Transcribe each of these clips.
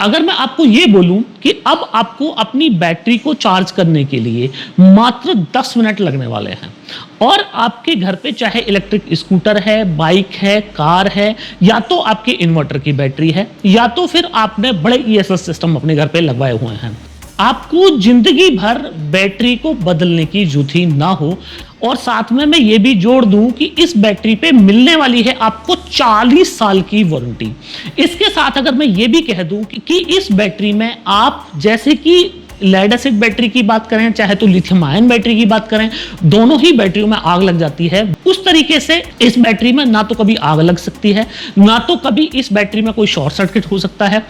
अगर मैं आपको ये बोलूं कि अब आपको अपनी बैटरी को चार्ज करने के लिए मात्र 10 मिनट लगने वाले हैं और आपके घर पे चाहे इलेक्ट्रिक स्कूटर है, बाइक है, कार है, या तो आपके इन्वर्टर की बैटरी है, या तो फिर आपने बड़े ईएसएस सिस्टम अपने घर पे लगवाए हुए हैं, आपको जिंदगी भर बैटरी को बदलने की जरूरत ना हो। और साथ में मैं ये भी जोड़ दूं कि इस बैटरी पे मिलने वाली है आपको 40 साल की वारंटी। इसके साथ अगर मैं ये भी कह दूं कि इस बैटरी में आप जैसे कि लेड एसिड बैटरी की बात करें, चाहे तो लिथियम आयन बैटरी की बात करें, दोनों ही बैटरियों में आग लग जाती है। उस तरीके से इस बैटरी में ना तो कभी आग लग सकती है, ना तो कभी इस बैटरी में कोई शॉर्ट सर्किट हो सकता है।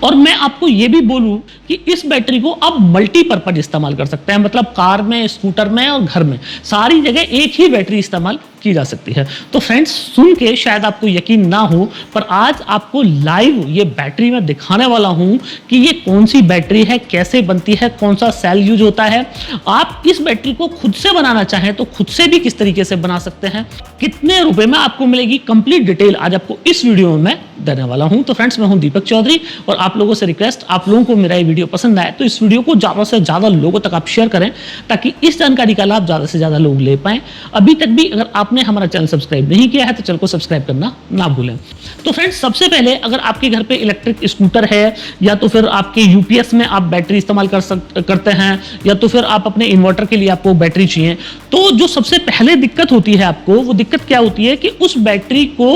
और मैं आपको यह भी बोलूं कि इस बैटरी को आप मल्टीपर्पज इस्तेमाल कर सकते हैं, मतलब कार में, स्कूटर में और घर में सारी जगह एक ही बैटरी इस्तेमाल की जा सकती है। तो फ्रेंड्स, सुन के शायद आपको यकीन ना हो, पर आज आपको लाइव ये बैटरी में दिखाने वाला हूं कि ये कौन सी बैटरी है, कैसे बनती है, कौन सा सेल यूज होता है। आप इस बैटरी को खुद से बनाना चाहें तो खुद से भी किस तरीके से बना सकते हैं, कितने रुपए में आपको मिलेगी, कंप्लीट डिटेल आज आपको इस वीडियो में मैं देने वाला हूं। तो फ्रेंड्स, मैं हूं दीपक चौधरी और आप लोगों से रिक्वेस्ट, आप लोगों को मेरा ये वीडियो पसंद आए तो इस वीडियो को ज्यादा से ज्यादा लोगों तक आप शेयर करें ताकि इस जानकारी का लाभ ज्यादा से ज्यादा लोग ले पाएं। अभी तक भी अगर आपने हमारा चैनल सब्सक्राइब नहीं किया है तो चैनल को सब्सक्राइब करना ना भूलें। तो फ्रेंड्स, सबसे पहले अगर आपके घर पे इलेक्ट्रिक स्कूटर है, या तो फिर आपके यूपीएस में आप बैटरी इस्तेमाल करते हैं, या तो फिर आप अपने इन्वर्टर के लिए आपको बैटरी चाहिए, तो जो सबसे पहले दिक्कत होती है आपको, वो दिक्कत क्या होती है कि उस बैटरी को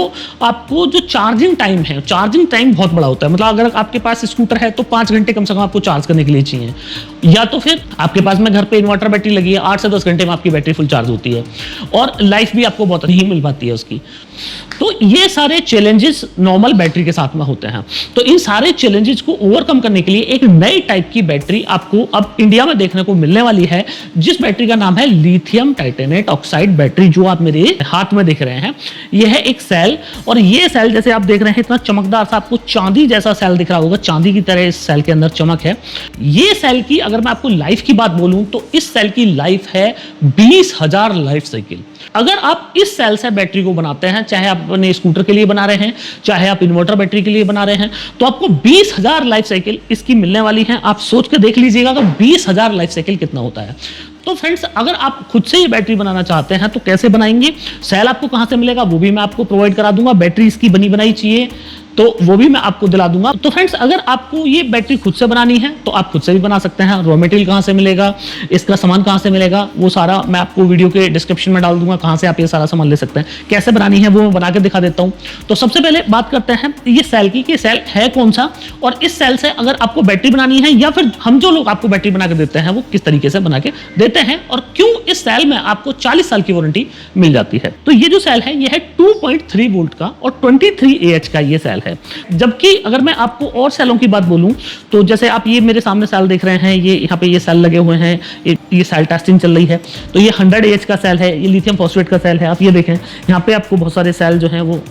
आपको जो चार्जिंग टाइम है, चार्जिंग टाइम बहुत बड़ा होता है। मतलब अगर आपके पास स्कूटर है तो 5 घंटे कम से कम आपको चार्ज करने के लिए चाहिए, या तो फिर आपके पास में घर पे इन्वर्टर बैटरी लगी है, 8 से 10 घंटे में आपकी बैटरी फुल चार्ज होती है और लाइफ भी आपको बहुत नहीं मिल पाती है उसकी। तो ये सारे चैलेंजेस नॉर्मल बैटरी के साथ में होते हैं। तो इन सारे चैलेंजेस को ओवरकम करने के लिए एक नई टाइप की बैटरी आपको अब इंडिया में देखने को मिलने वाली है, जिस बैटरी का नाम है लिथियम टाइटेनेट ऑक्साइड बैटरी, जो आप मेरे हाथ में देख रहे हैं। यह है एक सेल, और ये सेल जैसे आप देख रहे हैं इतना चमकदार सा, आपको चांदी जैसा सेल दिख रहा होगा, चांदी की तरह इस सेल के अंदर चमक है। ये सेल की अगर मैं आपको लाइफ की बात बोलूं तो इस सेल की लाइफ है 20,000 लाइफ साइकिल। अगर आप इस सेल से बैटरी को बनाते हैं, चाहे आप अपने स्कूटर के लिए बना रहे हैं, चाहे आप इन्वर्टर बैटरी के लिए बना रहे हैं, तो आपको 20,000 लाइफ साइकिल इसकी मिलने वाली है। आप सोच के देख लीजिएगा कि 20,000 लाइफ साइकिल कितना होता है। तो फ्रेंड्स, अगर आप खुद से ये बैटरी बनाना चाहते हैं तो कैसे बनाएंगे, सेल आपको कहां से मिलेगा वो भी मैं आपको प्रोवाइड करा दूंगा। बैटरी इसकी बनी बनाई चाहिए तो वो भी मैं आपको दिला दूंगा। तो फ्रेंड्स, अगर आपको ये बैटरी खुद से बनानी है तो आप खुद से भी बना सकते हैं। रॉ मटेरियल कहां से मिलेगा, इसका सामान कहां से मिलेगा, वो सारा मैं आपको वीडियो के डिस्क्रिप्शन में डाल दूंगा, कहां से आप ये सारा सामान ले सकते हैं। कैसे बनानी है वो मैं बना के दिखा देता हूं। तो सबसे पहले बात करते हैं ये सेल की, कि सेल है कौन सा, और इस सेल से अगर आपको बैटरी बनानी है, या फिर हम जो लोग आपको बैटरी बना के देते हैं वो किस तरीके से बना के देते हैं, और क्यों इस सेल में आपको 40 साल की वारंटी मिल जाती है। तो ये जो सेल है, ये है 2.3 वोल्ट का और 23 AH का ये सेल है। जबकि अगर मैं आपको और सेलों की बात बोलूं तो जैसे आप ये मेरे सामने सेल देख रहे हैं, ये यहाँ पे ये सेल लगे हुए हैं, ये सेल टेस्टिंग चल रही है। तो ये 100 AH का सेल है, ये लिथियम फॉस्फेट का सेल है। आप ये देखें, यहाँ पे आपको बहुत सारे सेल जो हैं वो,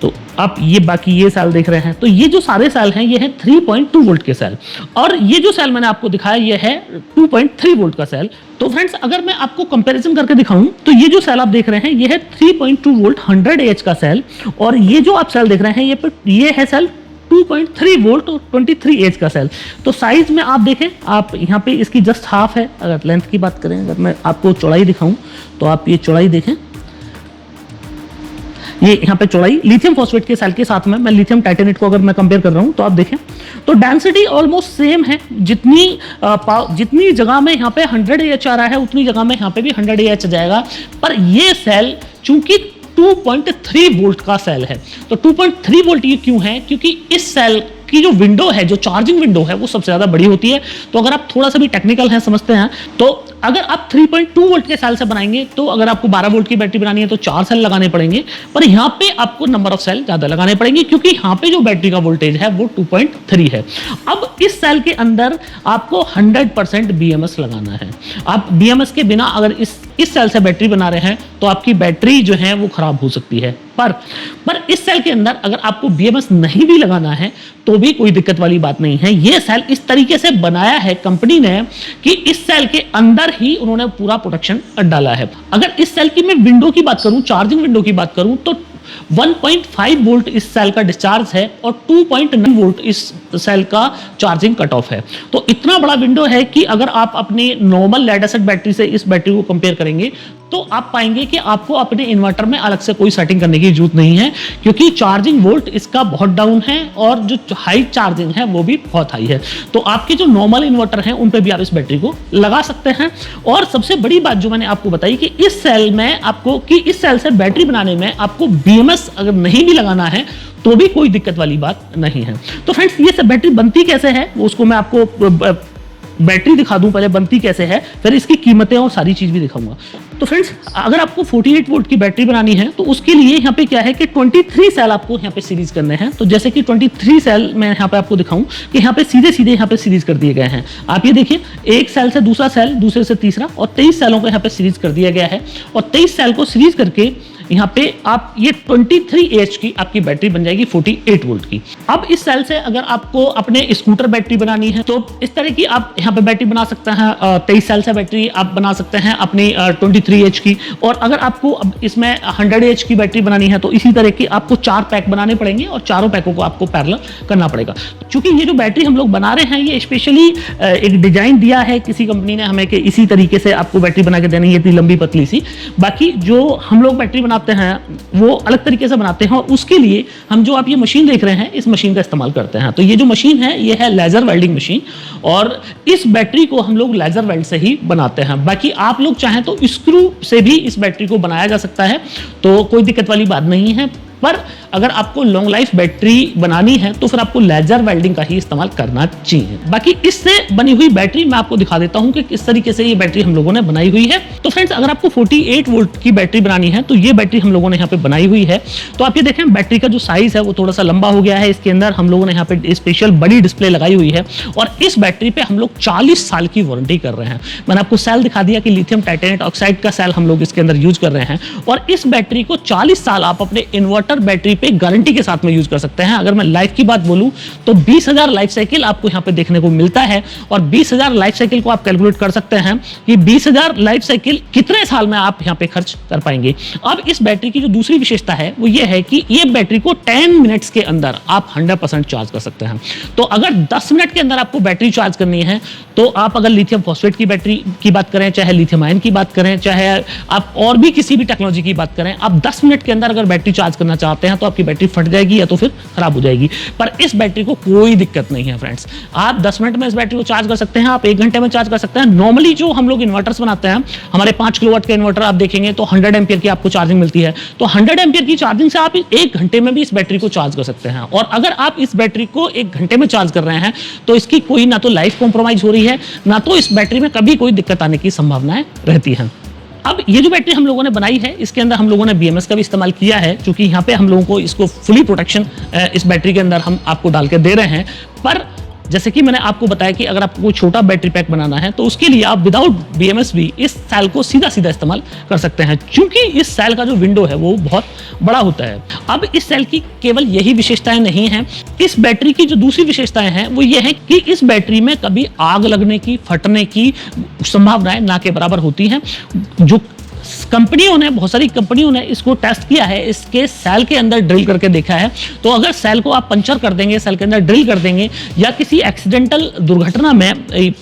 तो आप ये बाकी ये सेल देख रहे हैं, तो ये जो सारे सेल हैं ये है 3.2 वोल्ट के सेल, और ये जो सेल मैंने आपको दिखाया ये है 2.3 वोल्ट का सेल। तो फ्रेंड्स, अगर मैं आपको कंपैरिजन करके दिखाऊं तो ये जो सेल आप देख रहे हैं ये है 3.2 वोल्ट 100 AH का सेल, और ये जो आप सेल देख रहे हैं ये है सेल 2.3 वोल्ट और 23 AH का सेल। तो साइज में आप देखें, आप यहाँ पे इसकी जस्ट हाफ है। अगर लेंथ की बात करें, अगर मैं आपको चौड़ाई दिखाऊं तो आप ये चौड़ाई देखें, ये यहाँ पे चौड़ाई लिथियम फॉस्फेट के सेल के साथ में मैं लिथियम टाइटेनेट को अगर मैं कंपेयर कर रहा हूँ तो आप देखें तो डेंसिटी ऑलमोस्ट सेम है। जितनी जगह में यहाँ पे 100 AH आ रहा है उतनी जगह में यहाँ पे भी 100 AH आ जाएगा। पर ये सेल चूंकि 2.3 वोल्ट का सेल है, तो 2.3 वोल्ट ये क्यों है, क्योंकि इस सेल की जो विंडो है, जो चार्जिंग विंडो है, वो सबसे ज्यादा बड़ी होती है। तो अगर आप थोड़ा सा भी टेक्निकल है समझते हैं, तो अगर आप 3.2 वोल्ट के सेल से बनाएंगे तो अगर आपको 12 वोल्ट की बैटरी बनानी है तो 4 सेल लगाने पड़ेंगे, पर यहाँ पे आपको नंबर ऑफ सेल ज्यादा लगाने पड़ेंगे क्योंकि यहाँ पे जो बैटरी का वोल्टेज है वो 2.3 है। अब इस सेल के अंदर आपको 100% BMS लगाना है। आप BMS के बिना अगर इस सेल से बैटरी बना रहे हैं तो आपकी बैटरी जो है वो खराब हो सकती है। पर इस सेल के अंदर अगर आपको BMS नहीं भी लगाना है तो भी कोई दिक्कत वाली बात नहीं है। ये सेल इस तरीके से बनाया है कंपनी ने कि इस सेल के अंदर ही उन्होंने पूरा प्रोटेक्शन डाला है। अगर इस सेल की मैं विंडो की बात करूं, चार्जिंग विंडो की बात करूं, तो 1.5 वोल्ट इस सेल का डिस्चार्ज है और 2.9 वोल्ट इस सेल का चार्जिंग कट ऑफ है। तो इतना बड़ा विंडो है कि अगर आप अपनी नॉर्मल लेड एसिड बैटरी से इस बैटरी को कंपेयर करेंगे तो आप पाएंगे कि आपको अपने इन्वर्टर में अलग से कोई सेटिंग करने की जरूरत नहीं है, क्योंकि चार्जिंग वोल्ट इसका बहुत डाउन है और जो हाई चार्जिंग है वो भी बहुत हाई है। तो आपके जो नॉर्मल इन्वर्टर हैं उन पे भी आप इस बैटरी को लगा सकते हैं। और सबसे बड़ी बात जो मैंने आपको बताई कि इस सेल में आपको कि इस सेल से बैटरी बनाने में आपको बीएमएस अगर नहीं भी लगाना है तो भी कोई दिक्कत वाली बात नहीं है। तो फ्रेंड्स, ये सब बैटरी बनती कैसे है वो उसको मैं आपको बैटरी दिखा दूं, पहले बनती कैसे है, फिर इसकी कीमतें और सारी चीज भी दिखाऊंगा। तो फ्रेंड्स, अगर आपको 48 वोल्ट की बैटरी बनानी है तो उसके लिए यहाँ पे क्या है कि 23 सेल आपको यहाँ पे सीरीज करने हैं। तो जैसे कि 23 सेल मैं यहाँ पे आपको दिखाऊं कि यहाँ पे सीधे सीधे यहाँ पे सीरीज कर दिए गए हैं। आप ये देखिए, एक सेल से दूसरा सेल, दूसरे से तीसरा, और 23 सेलों को यहाँ पे सीरीज कर दिया गया है। और 23 सेल को सीरीज करके यहाँ पे आप ये 23 एच की आपकी बैटरी बन जाएगी 48 वोल्ट की। अब इस सेल से अगर आपको अपने स्कूटर बैटरी बनानी है तो इस तरह की आप यहाँ पे बैटरी बना सकते हैं। 23 सेल से बैटरी आप बना सकते हैं अपनी 23 एच की। और अगर आपको अब इसमें 100 एच की बैटरी बनानी है तो इसी तरह की आपको 4 पैक बनाने पड़ेंगे और चारों पैकों को आपको पैरेलल करना पड़ेगा। क्योंकि ये जो बैटरी हम लोग बना रहे हैं ये स्पेशली एक डिजाइन दिया है किसी कंपनी ने हमें कि इसी तरीके से आपको बैटरी बना के देनी है, इतनी लंबी पतली सी। बाकी जो हम लोग बैटरी बनाते हैं वो अलग तरीके से बनाते हैं और उसके लिए हम जो आप ये मशीन देख रहे हैं इस मशीन का इस्तेमाल करते हैं। तो ये जो मशीन है ये है लेजर वेल्डिंग मशीन और इस बैटरी को हम लोग लेजर वेल्ड से ही बनाते हैं। बाकी आप लोग चाहें तो स्क्रू से भी इस बैटरी को बनाया जा सकता है, तो कोई दिक्कत वाली बात नहीं है। पर अगर आपको लॉन्ग लाइफ बैटरी बनानी है तो फिर आपको लेजर वेल्डिंग का ही इस्तेमाल करना चाहिए। बाकी इससे बनी हुई बैटरी मैं आपको दिखा देता हूं कि किस तरीके से ये बैटरी हम लोगों ने बनाई हुई है। तो फ्रेंड्स, अगर आपको 48 वोल्ट की बैटरी बनानी है तो ये बैटरी हम लोगों ने यहाँ पे बनाई हुई है। तो आप ये देखें, बैटरी का जो साइज है वो थोड़ा सा लंबा हो गया है। इसके अंदर हम लोगों ने यहाँ पे स्पेशल बड़ी डिस्प्ले लगाई हुई है और इस बैटरी पे हम लोग 40 साल की वारंटी कर रहे हैं। मैंने आपको सेल दिखा दिया कि लिथियम टाइटेनेट ऑक्साइड का सेल हम लोग इसके अंदर यूज कर रहे हैं और इस बैटरी को 40 साल आप अपने इन्वर्टर बैटरी पे गारंटी के साथ में यूज कर सकते हैं। अगर मैं लाइफ की बात बोलूं तो 20,000 लाइफ साइकिल आपको यहां पे देखने को मिलता है और 20,000 लाइफ साइकिल को आप कैलकुलेट कर सकते हैं कि 20,000 लाइफ साइकिल कितने साल में आप यहां पे खर्च कर पाएंगे। अब इस बैटरी की जो दूसरी विशेषता है वो ये है कि ये बैटरी को 10 मिनट्स के अंदर आप 100% चार्ज कर सकते हैं। तो अगर 10 मिनट के अंदर आपको बैटरी चार्ज करनी है तो आप अगर लिथियम फॉस्फेट की बैटरी की बात करें, चाहे लिथियम आयन की बात करें, चाहे आप और भी किसी भी टेक्नोलॉजी की बात करें, आप 10 मिनट के अंदर अगर बैटरी चार्ज करना चाहते हैं तो आपकी बैटरी फट जाएगी या तो फिर खराब हो जाएगी। पर इस बैटरी को कोई दिक्कत नहीं है फ्रेंड्स, आप 10 मिनट में इस बैटरी को चार्ज कर सकते हैं, आप 1 घंटे में चार्ज कर सकते हैं। नॉर्मली जो हम लोग इन्वर्टर्स बनाते हैं, हमारे 5 किलोवाट के इन्वर्टर आप देखेंगे तो 100 एम्पियर की आपको चार्जिंग मिलती है। तो 100 एम्पियर की चार्जिंग से आप 1 घंटे में भी इस बैटरी को चार्ज कर सकते हैं। और अगर आप इस बैटरी को 1 घंटे में चार्ज कर रहे हैं तो इसकी कोई ना तो लाइफ कॉम्प्रोमाइज हो रही है, ना तो इस बैटरी में कभी कोई दिक्कत आने की संभावनाएं रहती हैं। अब ये जो बैटरी हम लोगों ने बनाई है इसके अंदर हम लोगों ने बीएमएस का भी इस्तेमाल किया है, क्योंकि यहाँ पे हम लोगों को इसको फुली प्रोटेक्शन इस बैटरी के अंदर हम आपको डाल के दे रहे हैं। पर जैसे कि मैंने आपको बताया कि अगर आपको कोई छोटा बैटरी पैक बनाना है तो उसके लिए आप विदाउट बीएमएस भी इस सेल को सीधा सीधा इस्तेमाल कर सकते हैं, क्योंकि इस सेल का जो विंडो है वो बहुत बड़ा होता है। अब इस सेल की केवल यही विशेषताएं नहीं हैं, इस बैटरी की जो दूसरी विशेषताएं हैं वो ये है कि इस बैटरी में कभी आग लगने की, फटने की संभावनाएं ना के बराबर होती हैं। जो कंपनियों ने, बहुत सारी कंपनियों ने इसको टेस्ट किया है, इसके सेल के अंदर ड्रिल करके देखा है। तो अगर सेल को आप पंचर कर देंगे, सेल के अंदर ड्रिल कर देंगे या किसी एक्सीडेंटल दुर्घटना में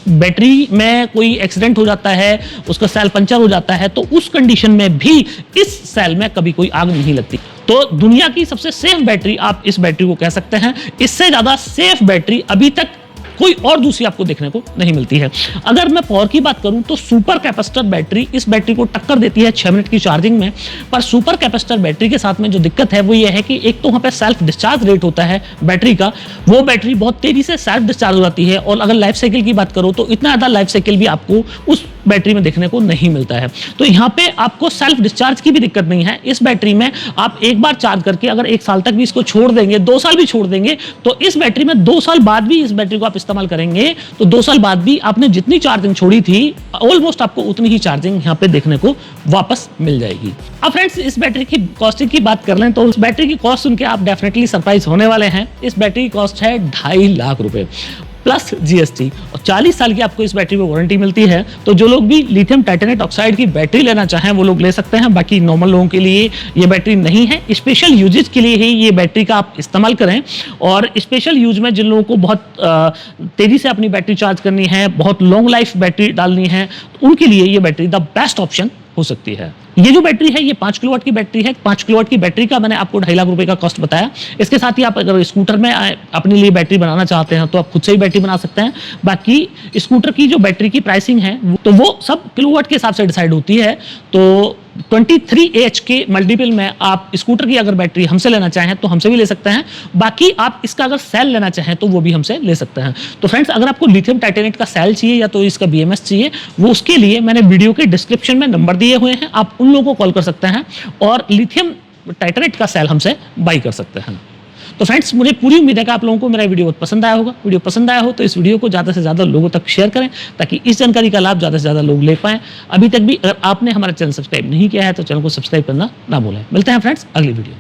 बैटरी में कोई एक्सीडेंट हो जाता है, उसका सेल पंचर हो जाता है, तो उस कंडीशन में भी इस सेल में कभी कोई आग नहीं लगती। तो दुनिया की सबसे सेफ बैटरी आप इस बैटरी को कह सकते हैं। इससे ज्यादा सेफ बैटरी अभी तक कोई और दूसरी आपको देखने को नहीं मिलती है। अगर मैं पावर की बात करूं तो सुपर कैपेसिटर बैटरी इस बैटरी को टक्कर देती है 6 मिनट की चार्जिंग में। पर सुपर कैपेसिटर बैटरी के साथ में जो दिक्कत है वो ये है कि एक तो वहां पे सेल्फ डिस्चार्ज रेट होता है बैटरी का, वो बैटरी बहुत तेजी से सेल्फ डिस्चार्ज हो जाती है। और अगर लाइफ साइकिल की बात करो तो इतना ज्यादा लाइफ साइकिल भी आपको उस बैटरी में देखने को नहीं मिलता है। तो यहाँ पे आपको सेल्फ डिस्चार्ज की भी दिक्कत नहीं है। इस बैटरी में आप एक बार चार्ज करके अगर 1 साल तक भी इसको छोड़ देंगे, 2 साल भी छोड़ देंगे, तो इस बैटरी में 2 साल बाद भी इस बैटरी को आप इस्तेमाल करेंगे तो 2 साल बाद भी आपने जितनी चार्जिंग छोड़ी थी ऑलमोस्ट आपको उतनी ही चार्जिंग यहाँ पे देखने को वापस मिल जाएगी। अब फ्रेंड्स, इस बैटरी की कॉस्टिंग की बात कर लें तो उस बैटरी की कॉस्ट सुन के आप डेफिनेटली सरप्राइज होने वाले हैं। इस बैटरी की कॉस्ट है 2.5 लाख रुपए। प्लस जीएसटी, और 40 साल की आपको इस बैटरी में वारंटी मिलती है। तो जो लोग भी लिथियम टाइटेनेट ऑक्साइड की बैटरी लेना चाहें वो लोग ले सकते हैं। बाकी नॉर्मल लोगों के लिए ये बैटरी नहीं है, स्पेशल यूजेज के लिए ही ये बैटरी का आप इस्तेमाल करें। और स्पेशल यूज में जिन लोगों को बहुत तेजी से अपनी बैटरी चार्ज करनी है, बहुत लॉन्ग लाइफ बैटरी डालनी है, तो उनके लिए ये बैटरी द बेस्ट ऑप्शन हो सकती है। ये जो बैटरी है ये 5 किलोवाट की बैटरी है। 5 किलोवाट की बैटरी का मैंने आपको 2.5 लाख रुपए का कॉस्ट बताया। इसके साथ ही आप अगर स्कूटर में अपने लिए बैटरी बनाना चाहते हैं तो आप खुद से ही बैटरी बना सकते हैं। बाकी स्कूटर की जो बैटरी की प्राइसिंग है तो वो सब किलोवाट के हिसाब से डिसाइड होती है। तो 23Ah के मल्टीपल में आप स्कूटर की अगर बैटरी हमसे लेना चाहें तो हमसे भी ले सकते हैं। बाकी आप इसका अगर सेल लेना चाहें तो वो भी हमसे ले सकते हैं। तो फ्रेंड्स, अगर आपको लिथियम टाइटेनेट का सेल चाहिए या तो इसका BMS चाहिए, वो उसके लिए मैंने वीडियो के डिस्क्रिप्शन में नंबर दिए हुए हैं, आप उन लोगों को कॉल कर सकते हैं और लिथियम टाइटेनेट का सेल हमसे बाई कर सकते हैं। तो फ्रेंड्स, मुझे पूरी उम्मीद है कि आप लोगों को मेरा वीडियो बहुत पसंद आया होगा। वीडियो पसंद आया हो तो इस वीडियो को ज़्यादा से ज़्यादा लोगों तक शेयर करें ताकि इस जानकारी का लाभ ज़्यादा से ज़्यादा लोग ले पाएं। अभी तक भी अगर आपने हमारा चैनल सब्सक्राइब नहीं किया है तो चैनल को सब्सक्राइब करना ना भूलें। मिलते हैं फ्रेंड्स अगली वीडियो।